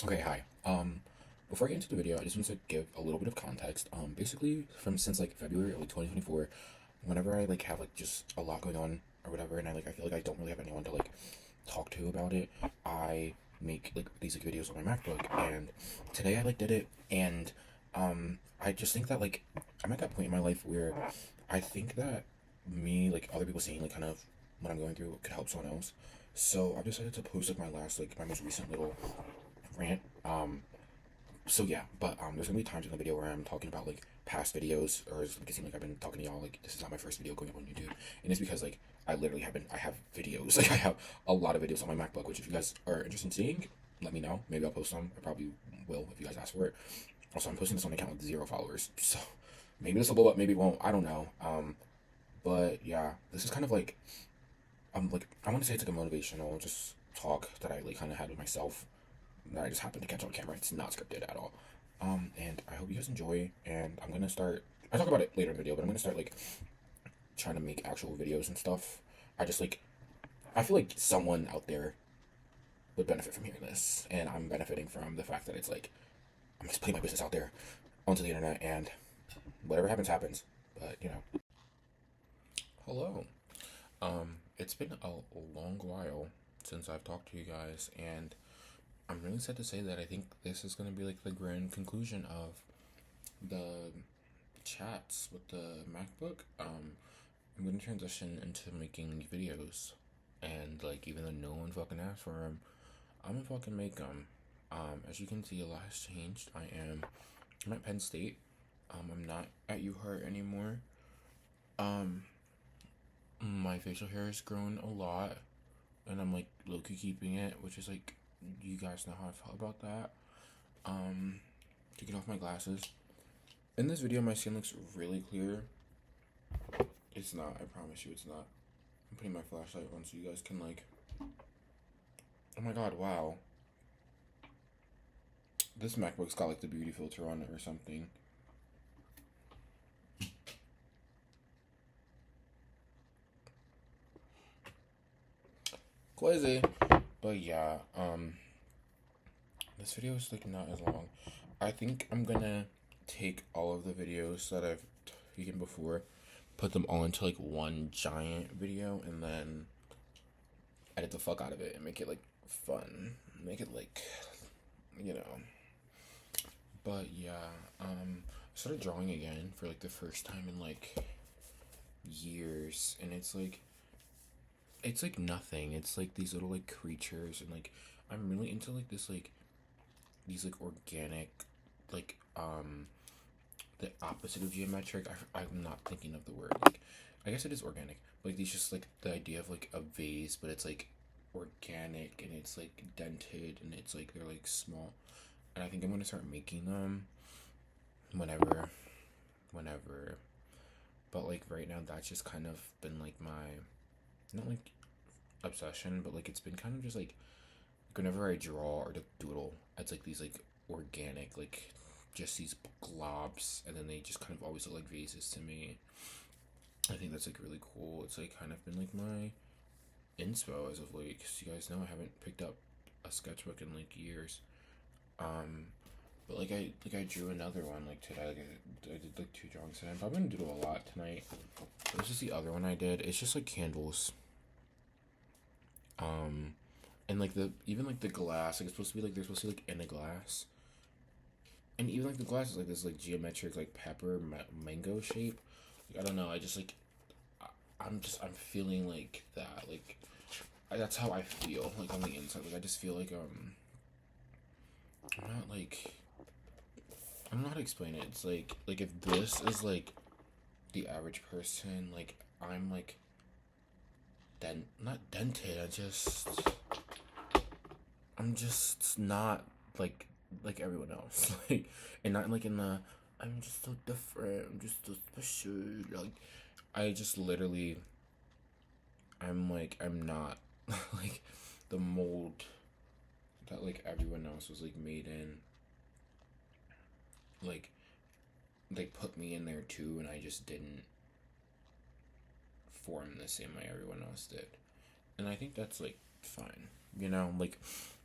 Okay, hi. Before I get into the video, I just want to give a little bit of context. Basically, from since like February of like 2024, whenever I like have like just a lot going on or whatever, and I feel like I don't really have anyone to like talk to about it, I make like these like videos on my MacBook, and today I like did it, and I just think that like I'm at that point in my life where I think that me like other people seeing like kind of what I'm going through could help someone else. So I decided to post like my most recent little rant. So yeah, but there's gonna be times in the video where I'm talking about like past videos, or it's like it seems like I've been talking to y'all like this is not my first video going up on YouTube, and it's because like I literally I have videos, like I have a lot of videos on my MacBook, which if you guys are interested in seeing, let me know. Maybe I'll post some. I probably will if you guys ask for it. Also, I'm posting this on an account with 0 followers, so maybe this will blow up, maybe it won't. I don't know. But yeah, this is kind of like I want to say it's like a motivational just talk that I like kind of had with myself that I just happened to catch on camera. It's not scripted at all. And I hope you guys enjoy. And I'm gonna start. I talk about it later in the video, but I'm gonna start like trying to make actual videos and stuff. I just like I feel like someone out there would benefit from hearing this, and I'm benefiting from the fact that it's like I'm just putting my business out there onto the internet, and whatever happens, happens. But you know, hello. It's been a long while since I've talked to you guys, and I'm really sad to say that I think this is gonna be like the grand conclusion of the chats with the MacBook. I'm gonna transition into making videos, and like even though no one fucking asked for them, I'm gonna fucking make them. As you can see, a lot has changed. I'm at Penn State. I'm not at UHeart anymore. Um, my facial hair has grown a lot, and I'm like low key keeping it, which is like you guys know how I felt about that. Um, Taking off my glasses. In this video, my skin looks really clear. It's not. I promise you, it's not. I'm putting my flashlight on so you guys can like. Oh my god! Wow. This MacBook's got like the beauty filter on it or something. Crazy. But yeah. This video is like not as long. I think I'm gonna take all of the videos that I've taken before, put them all into like one giant video, and then edit the fuck out of it and make it like fun. Make it like, you know. But yeah, I started drawing again for like the first time in like years, and it's like nothing. It's like these little like creatures, and like I'm really into like this like these like organic like the opposite of geometric. I'm not thinking of the word. Like I guess it is organic. Like these just like the idea of like a vase, but it's like organic and it's like dented and it's like they're like small. And I think I'm gonna start making them whenever, whenever. But like right now, that's just kind of been like my not like obsession, but like it's been kind of just like whenever I draw or doodle, it's like these like organic like just these globs, and then they just kind of always look like vases to me. I think that's like really cool. It's like kind of been like my inspo as of late, because you guys know I haven't picked up a sketchbook in like years. Um, but like I drew another one like today. Like I did like two drawings today. I'm probably gonna do a lot tonight. This is the other one I did. It's just like candles. Um, and like the even like the glass, like it's supposed to be like they're supposed to be like in a glass, and even like the glass is like this like geometric like pepper mango shape. Like, I don't know. I just like I'm feeling like that. Like that's how I feel like on the inside. Like I just feel like I'm not like I don't know how to explain it. It's like if this is like the average person, like I'm like not dented. I'm just not like everyone else. Like and not like in the I'm just so different. I'm just so special. Like I just literally I'm not like the mold that like everyone else was like made in. Like they put me in there too, and I just didn't form the same way everyone else did. And I think that's like fine, you know. Like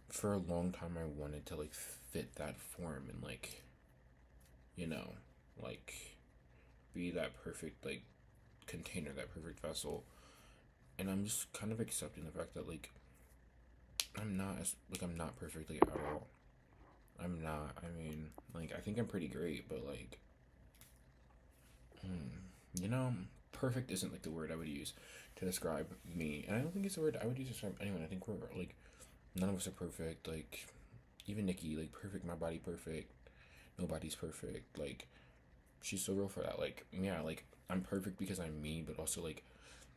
for a long time I wanted to like fit that form and like, you know, like be that perfect like container, that perfect vessel. And I'm just kind of accepting the fact that like I'm not perfect like at all. I'm not. I mean, like I think I'm pretty great, but like you know, perfect isn't like the word I would use to describe me. And I don't think it's the word I would use to describe anyone. I think we're like none of us are perfect. Like even Nikki, like perfect, my body perfect. Nobody's perfect. Like she's so real for that. Like yeah, like I'm perfect because I'm me, but also like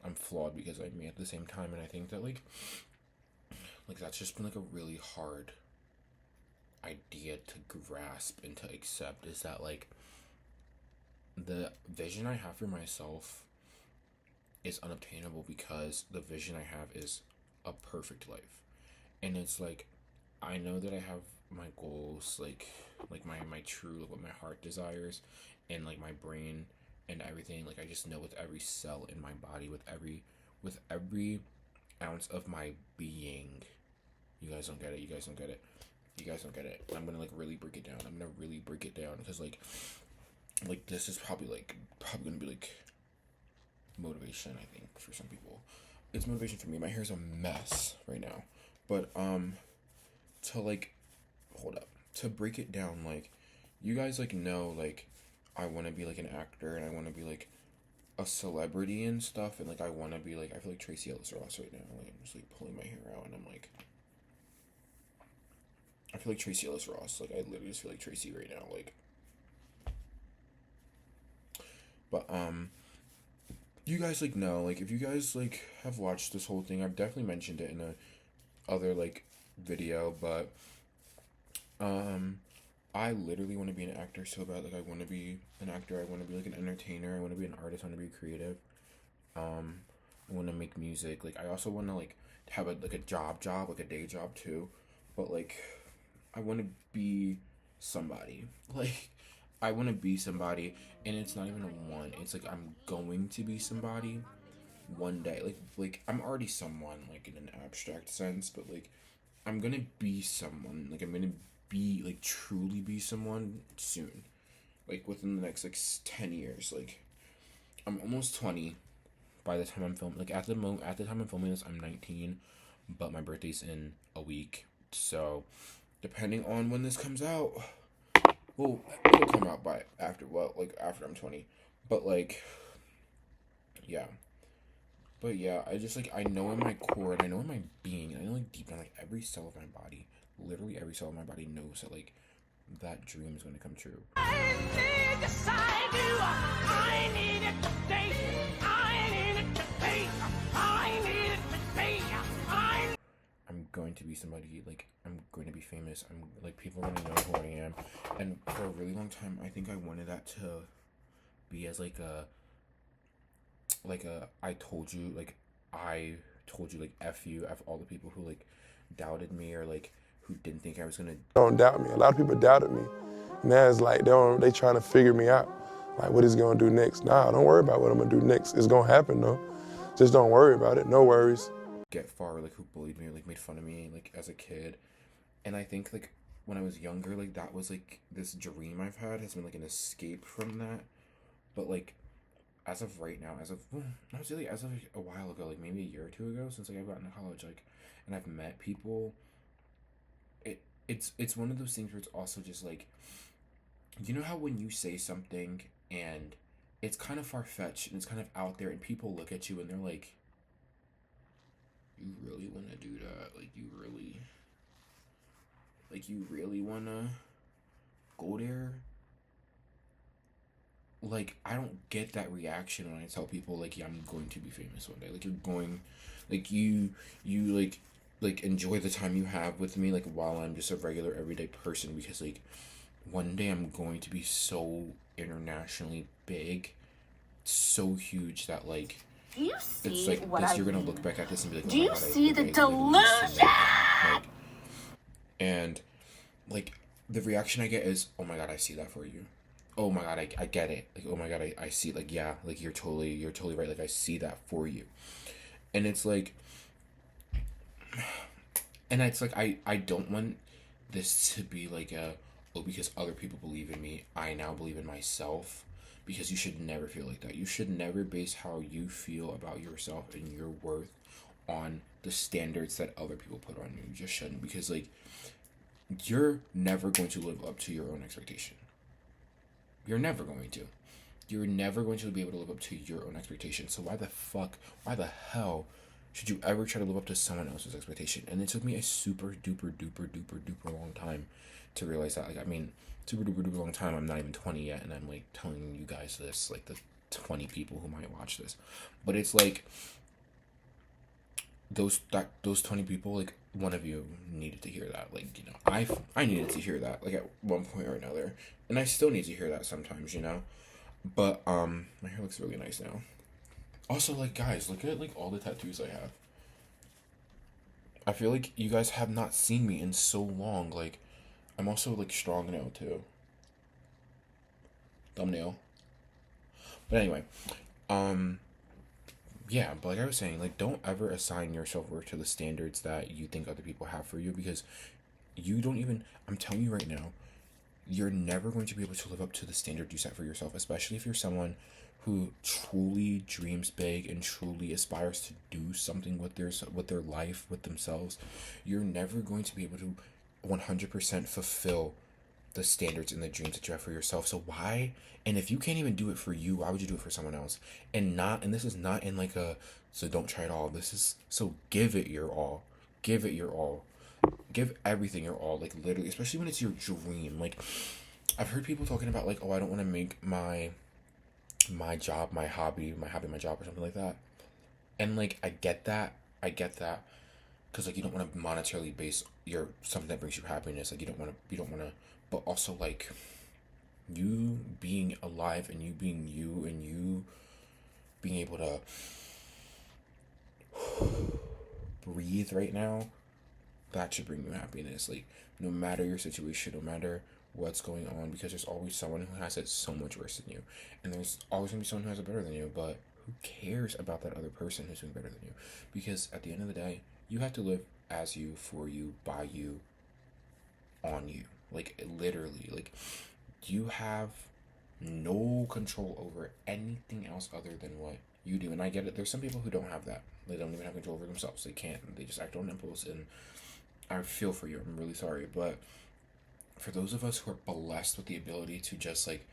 I'm flawed because I'm me at the same time. And I think that like that's just been like a really hard idea to grasp and to accept, is that like the vision I have for myself is unobtainable because the vision I have is a perfect life. And it's like I know that I have my goals, like my true what my heart desires, and like my brain and everything. Like I just know with every cell in my body, with every ounce of my being. You guys don't get it. You guys don't get it. You guys don't get it. I'm gonna like really break it down. I'm gonna really break it down because like this is probably gonna be like motivation. I think for some people, it's motivation for me. My hair's a mess right now, but to like hold up, to break it down, like you guys like know like I want to be like an actor and I want to be like a celebrity and stuff, and like I want to be like I feel like Tracy Ellis Ross right now. Like I'm just like pulling my hair out and I'm like I feel like Tracy Ellis Ross. Like I literally just feel like Tracy right now. Like, but you guys like know like if you guys like have watched this whole thing, I've definitely mentioned it in a other like video, but um I literally want to be an actor so bad. Like I want to be an actor. I want to be like an entertainer. I want to be an artist. I want to be creative. Um, I want to make music. Like I also want to like have a like a job, like a day job too. But like I want to be somebody. Like I want to be somebody, and it's not even a one. It's like I'm going to be somebody one day. Like I'm already someone like in an abstract sense, but like I'm gonna be someone. Like I'm gonna be like truly be someone soon. Like within the next like 10 years. Like I'm almost 20 by the time I'm filming. Like at the time I'm filming this, I'm 19, but my birthday's in a week. So depending on when this comes out, well, it'll come out by after like after I'm 20. But like, yeah. But yeah, I just like I know in my core and I know in my being, I know like deep down, like every cell of my body, literally every cell of my body knows that like that dream is going to come true. I'm going to be somebody, like I'm going to be famous. I'm like people are gonna know who I am, and for a really long time, I think I wanted that to be as like a I told you like f you, f all the people who like doubted me or like who didn't think I was gonna. Don't doubt me. A lot of people doubted me. Now it's like they trying to figure me out. Like what he's gonna do next. Nah, don't worry about what I'm gonna do next. It's gonna happen though. Just don't worry about it. No worries. Get far, like who bullied me or like made fun of me like as a kid. And I think like when I was younger, like that was like this dream I've had has been like an escape from that. But like as of right now, not really as of a while ago, like maybe a year or two ago, since like I've gotten to college, like and I've met people, it's one of those things where it's also just like, you know how when you say something and it's kind of far fetched and it's kind of out there and people look at you and they're like, you really wanna do that? You really wanna go there? Like I don't get that reaction when I tell people like yeah, I'm going to be famous one day. Like you're going, like you like enjoy the time you have with me like while I'm just a regular everyday person, because like one day I'm going to be so internationally big, so huge that like Do you see it's like what this, I you're gonna mean? look back at this and be like, oh Do my you god, see the I literally see delusion? like, and like the reaction I get is, oh my god, I see that for you. Oh my god, I get it. Like, oh my god, I see, like, yeah, like you're totally right. Like I see that for you. And it's like And it's like I don't want this to be like a, oh, because other people believe in me, I now believe in myself. Because you should never feel like that. You should never base how you feel about yourself and your worth on the standards that other people put on you. You just shouldn't, because like you're never going to live up to your own expectation. You're never going to. You're never going to be able to live up to your own expectation. So why the hell should you ever try to live up to someone else's expectation? And it took me a super duper duper duper duper long time to realize that. Like, I mean, super duper duper long time. I'm not even 20 yet, and I'm like telling you guys this, like the 20 people who might watch this. But it's like those 20 people, like one of you needed to hear that. Like, you know, I needed to hear that, like at one point or another, and I still need to hear that sometimes, you know. But my hair looks really nice now. Also, like, guys, look at like all the tattoos I have. I feel like you guys have not seen me in so long. Like, I'm also like strong now too. Thumbnail. But anyway, um yeah, but like I was saying, like, don't ever assign your self-worth to the standards that you think other people have for you, because you don't even, I'm telling you right now, you're never going to be able to live up to the standard you set for yourself, especially if you're someone who truly dreams big and truly aspires to do something with their life, with themselves. You're never going to be able to 100% fulfill the standards and the dreams that you have for yourself. So why? And if you can't even do it for you, why would you do it for someone else? And this is not in like a, so don't try it all. This is, so give it your all. Give it your all. Give everything your all. Like, literally, especially when it's your dream. Like, I've heard people talking about like, oh, I don't want to make my job my hobby, my job, or something like that. And like, I get that. I get that. Because like, you don't want to monetarily base your something that brings you happiness. Like, you don't want to, but also like, you being alive and you being you and you being able to breathe right now, that should bring you happiness. Like, no matter your situation, no matter what's going on, because there's always someone who has it so much worse than you, and there's always gonna be someone who has it better than you. But who cares about that other person who's doing better than you? Because at the end of the day, you have to live as you, for you, by you, on you. Like, literally, like, you have no control over anything else other than what you do. And I get it. There's some people who don't have that. They don't even have control over themselves. They can't. They just act on impulse. And I feel for you. I'm really sorry. But for those of us who are blessed with the ability to just like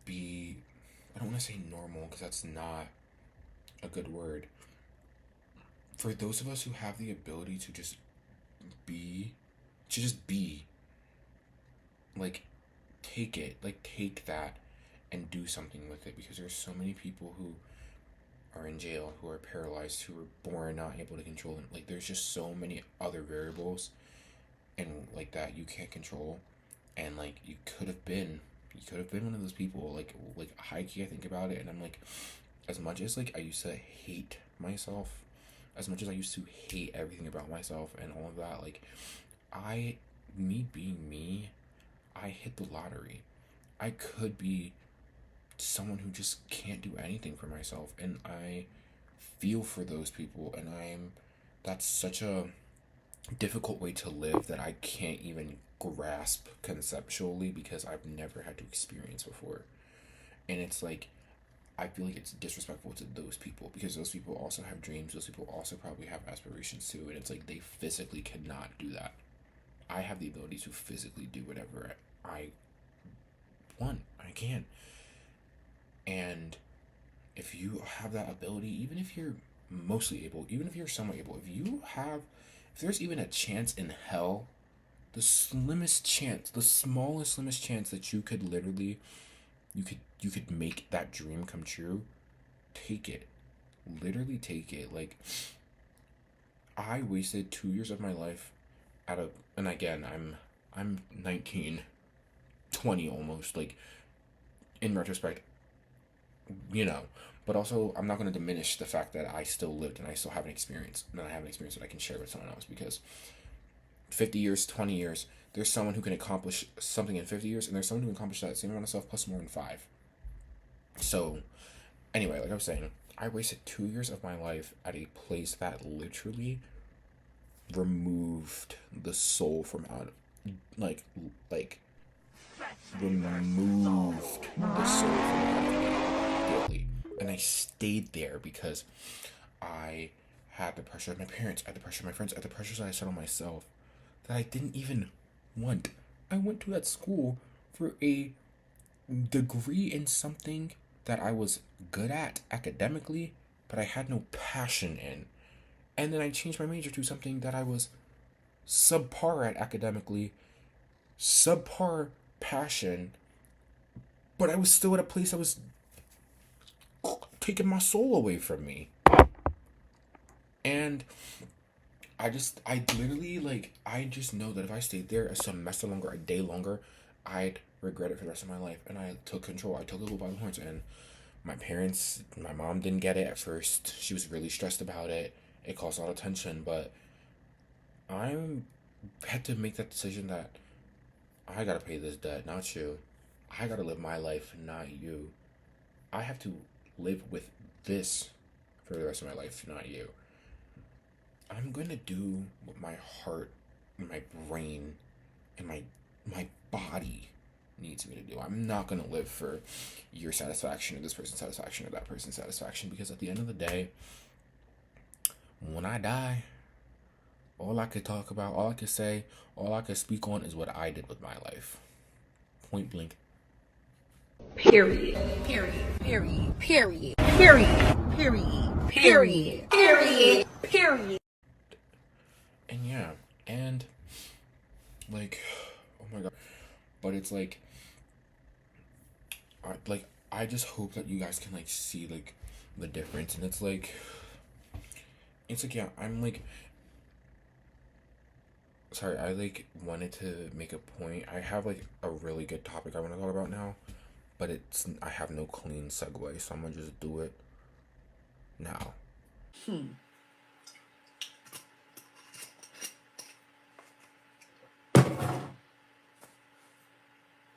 be, I don't want to say normal because that's not a good word. For those of us who have the ability to just be, like, take it, like, take that and do something with it, because there's so many people who are in jail, who are paralyzed, who are born not able to control them. Like, there's just so many other variables and like that you can't control. And like, you could have been one of those people. Like high key, I think about it and I'm like, as much as like I used to hate myself, as much as I used to hate everything about myself and all of that, like, me being me, I hit the lottery. I could be someone who just can't do anything for myself, and I feel for those people, and that's such a difficult way to live that I can't even grasp conceptually, because I've never had to experience before. And it's like, I feel like it's disrespectful to those people, because those people also have dreams. Those people also probably have aspirations too. And it's like, they physically cannot do that. I have the ability to physically do whatever I want. I can. And if you have that ability, even if you're mostly able, even if you're somewhat able, if there's even a chance in hell, the slimmest chance, the smallest, slimmest chance that you could literally, you could make that dream come true, take it. Literally take it. Like, I wasted 2 years of my life and again, I'm 19, 20 almost, like, in retrospect, you know. But also, I'm not going to diminish the fact that I still lived and I still have an experience, and I have an experience that I can share with someone else, because 50 years, 20 years, there's someone who can accomplish something in 50 years, and there's someone who can accomplish that same amount of stuff plus more in 5. So, anyway, like I was saying, I wasted 2 years of my life at a place that literally removed the soul from out, like removed the soul from out of me daily. And I stayed there because I had the pressure of my parents, I had the pressure of my friends, I had the pressures that I set on myself that I didn't even want. I went to that school for a degree in something that I was good at academically, but I had no passion in. And then I changed my major to something that I was subpar at academically, subpar passion, but I was still at a place that was taking my soul away from me. And I literally, like, I just know that if I stayed there a semester longer, a day longer, I'd regret it for the rest of my life. And I took control. I took the bull by the horns. And my mom didn't get it at first. She was really stressed about it. It caused a lot of tension. But I had to make that decision that I gotta pay this debt, not you. I gotta live my life, not you. I have to live with this for the rest of my life, not you. I'm gonna do what my heart, and my brain, and my body needs me to do. I'm not gonna live for your satisfaction or this person's satisfaction or that person's satisfaction, because at the end of the day, when I die, all I could talk about, all I could say, all I could speak on is what I did with my life. Point blank. Period. Period. Period. Period. Period. Period. Period. Period. Period. And yeah, and like, oh my god, but it's like, I just hope that you guys can like see like the difference, and it's like yeah, I'm like, sorry, I like wanted to make a point. I have like a really good topic I want to talk about now, but I have no clean segue, so I'm gonna just do it now.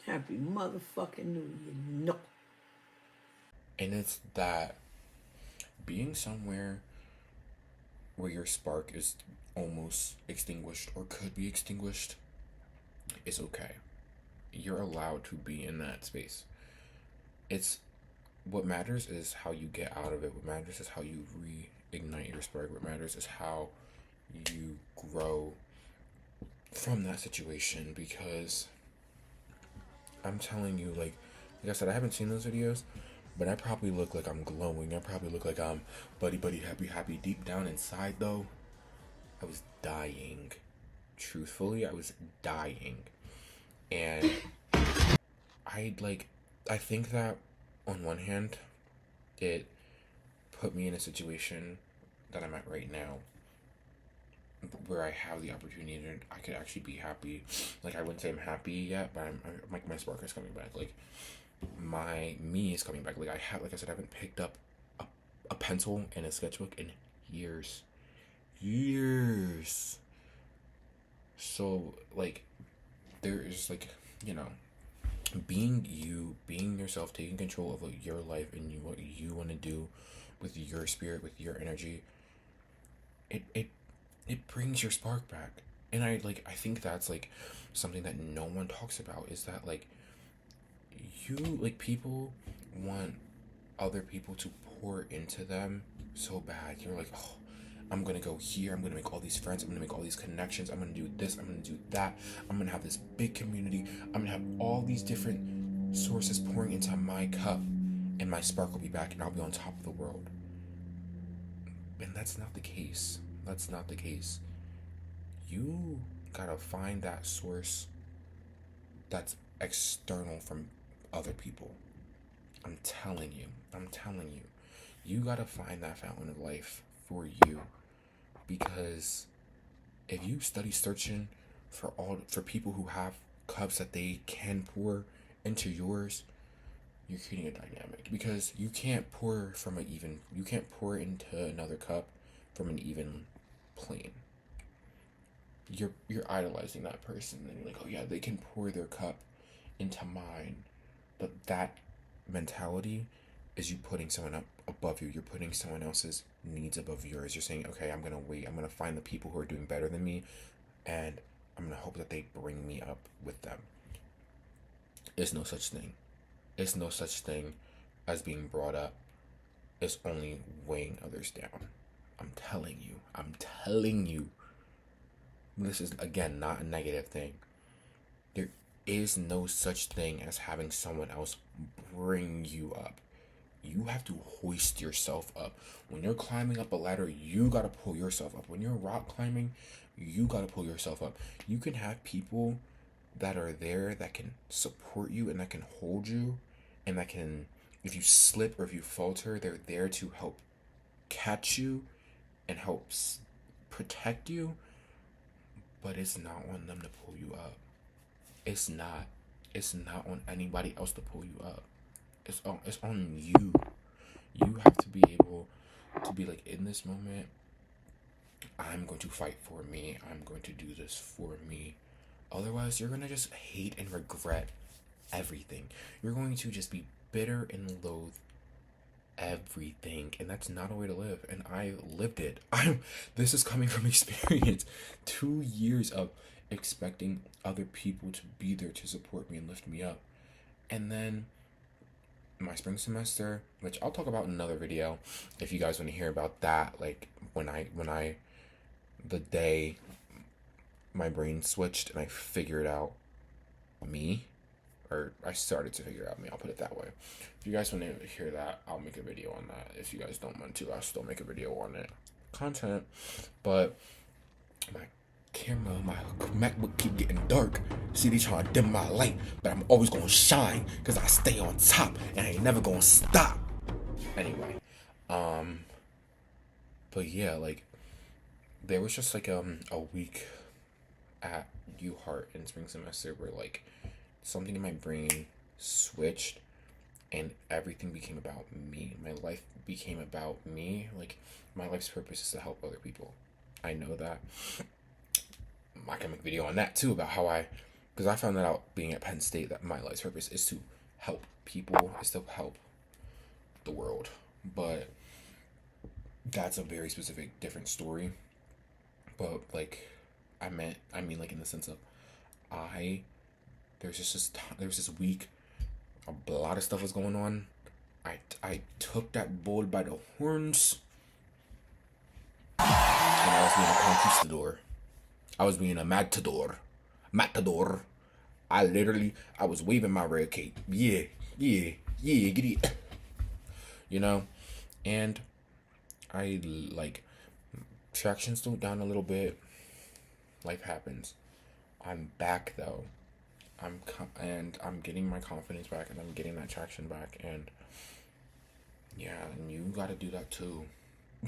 Happy motherfucking New Year. No. And it's that being somewhere where your spark is almost extinguished or could be extinguished is okay. You're allowed to be in that space. It's what matters is how you get out of it. What matters is how you reignite your spark. What matters is how you grow from that situation, because I'm telling you, like I said, I haven't seen those videos, but I probably look like I'm glowing. I probably look like I'm buddy, happy. Deep down inside, though, I was dying. Truthfully, I was dying. And I think that on one hand, it put me in a situation that I'm at right now, where I have the opportunity and I could actually be happy. Like, I wouldn't say I'm happy yet, but I'm like, my spark is coming back. Like, my me is coming back. Like, like I said, I haven't picked up a pencil and a sketchbook in years. So, like, there is, like, you know, being you, being yourself, taking control of your life and what you want to do with your spirit, with your energy, it brings your spark back. And I think that's like something that no one talks about, is that like people want other people to pour into them so bad. You're like, oh, I'm gonna go here, I'm gonna make all these friends, I'm gonna make all these connections, I'm gonna do this, I'm gonna do that, I'm gonna have this big community, I'm gonna have all these different sources pouring into my cup, and my spark will be back and I'll be on top of the world. And that's not the case. You gotta find that source that's external from other people. I'm telling you. You gotta find that fountain of life for you. Because if you study searching for people who have cups that they can pour into yours, you're creating a dynamic. Because you can't pour into another cup from an even plane. You're idolizing that person, and you're like, oh yeah, they can pour their cup into mine. But that mentality is you putting someone up above you. You're putting someone else's needs above yours. You're saying, okay, I'm gonna wait. I'm gonna find the people who are doing better than me, and I'm gonna hope that they bring me up with them. It's no such thing. It's no such thing as being brought up. It's only weighing others down. I'm telling you. I'm telling you. This is, again, not a negative thing. There is no such thing as having someone else bring you up. You have to hoist yourself up. When you're climbing up a ladder, you gotta pull yourself up. When you're rock climbing, you gotta pull yourself up. You can have people that are there that can support you and that can hold you, and that can, if you slip or if you falter, they're there to help catch you and help protect you. But it's not on them to pull you up. It's not. It's not on anybody else to pull you up. It's on you. You have to be able to be like, in this moment, I'm going to fight for me. I'm going to do this for me. Otherwise, you're going to just hate and regret everything. You're going to just be bitter and loathe everything. And that's not a way to live. And I lived it. This is coming from experience. 2 years of expecting other people to be there to support me and lift me up. And then my spring semester, which I'll talk about in another video if you guys want to hear about that, like the day my brain switched and I figured out me, or I started to figure out me, I'll put it that way. If you guys want to hear that, I'll make a video on that. If you guys don't want to, I'll still make a video on it. Content. But my camera, my MacBook keep getting dark. See, they trying to dim my light, but I'm always gonna shine because I stay on top and I ain't never gonna stop. Anyway, but yeah, like, there was just like a week at UHeart in spring semester where like something in my brain switched and everything became about me. My life became about me. Like, my life's purpose is to help other people. I know that. I can make a video on that too, about how because I found that out being at Penn State, that my life's purpose is to help people, is to help the world. But that's a very specific, different story. But like, I mean like in the sense of, there was this week, a lot of stuff was going on. I took that bull by the horns, and I was being a conquistador. I was being a matador. I was waving my red cape. Yeah, get it. You know? And I, like, traction slowed down a little bit. Life happens. I'm back, though. I'm getting my confidence back, and I'm getting that traction back, and yeah, and you gotta do that too.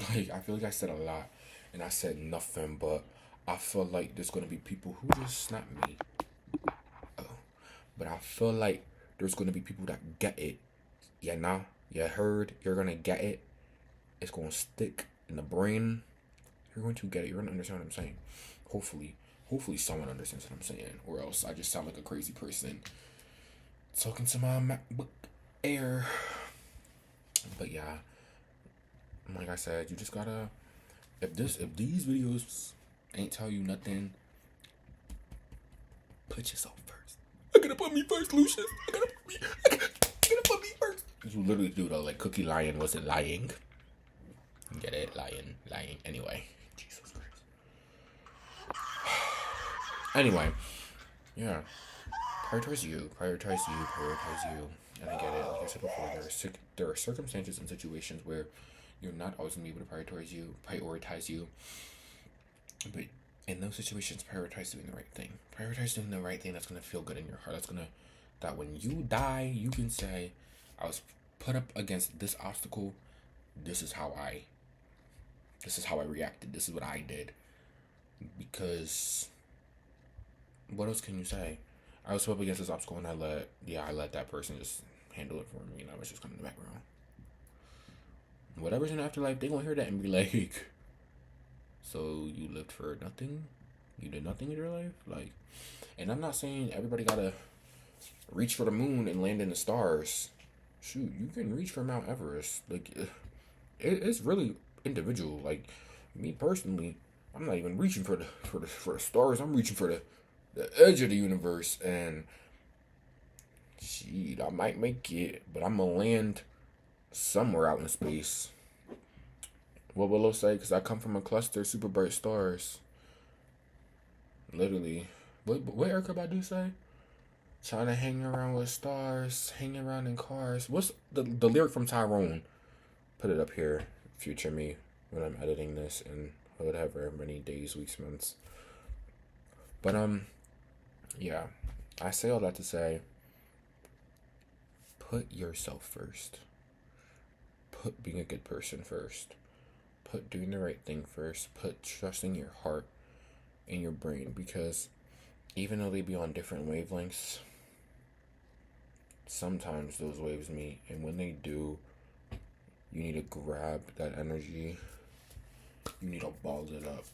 Like, I feel like I said a lot, and I said nothing, but I feel like there's gonna be people who just, not me, but I feel like there's gonna be people that get it. Yeah, nah, you heard, you're gonna get it. It's gonna stick in the brain. You're going to get it. You're gonna understand what I'm saying. Hopefully someone understands what I'm saying, or else I just sound like a crazy person talking to my MacBook Air. But yeah, like I said, you just gotta, if these videos ain't tell you nothing, put yourself first. I gotta put me first, Lucius. I gotta put me first. You literally do though, like Cookie Lion wasn't lying. Get it? Lying. Anyway, Jesus Christ. Anyway, yeah. Prioritize you. And I get it. Like I said before, there are circumstances and situations where you're not always gonna be able to prioritize you. But in those situations, prioritize doing the right thing. Prioritize doing the right thing that's gonna feel good in your heart. That when you die, you can say, I was put up against this obstacle. This is how I reacted. This is what I did. Because what else can you say? I was put up against this obstacle and I let that person just handle it for me, and I was just kind of in the background. Whatever's in the afterlife, they gonna hear that and be like, so you lived for nothing? You did nothing in your life? Like, and I'm not saying everybody gotta reach for the moon and land in the stars. Shoot, you can reach for Mount Everest. Like, it's really individual. Like me personally, I'm not even reaching for the stars. I'm reaching for the edge of the universe, and shit, I might make it, but I'm gonna land somewhere out in space. What will I say? Because I come from a cluster of super bright stars. Literally. What Erykah Badu say? Trying to hang around with stars, hang around in cars. What's the lyric from Tyrone? Put it up here, future me, when I'm editing this in whatever many days, weeks, months. But yeah, I say all that to say, put yourself first. Put being a good person first. Put doing the right thing first. Put trusting your heart and your brain, because even though they be on different wavelengths, sometimes those waves meet, and when they do, you need to grab that energy. You need to ball it up.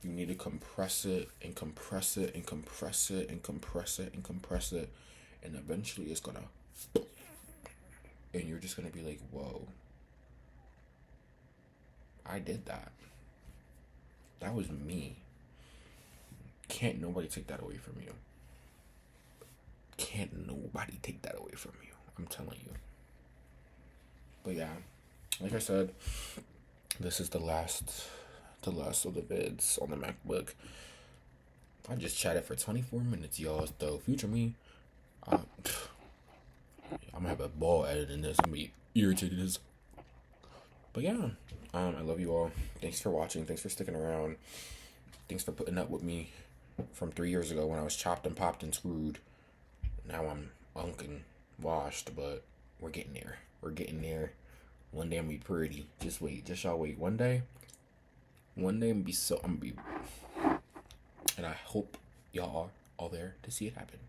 You need to compress it and compress it and compress it and compress it and compress it, and eventually it's gonna, and you're just gonna be like, whoa, I did that. That was me. Can't nobody take that away from you. Can't nobody take that away from you. I'm telling you. But yeah, like I said, this is the last of the vids on the MacBook. I just chatted for 24 minutes, y'all. So future me, I'm gonna have a ball editing this. I'm gonna be irritated as. But yeah, I love you all. Thanks for watching. Thanks for sticking around. Thanks for putting up with me from 3 years ago when I was chopped and popped and screwed. Now I'm unk and washed, but we're getting there. We're getting there. One day I'm gonna be pretty. Just wait. Just y'all wait. One day I'm gonna be and I hope y'all are all there to see it happen.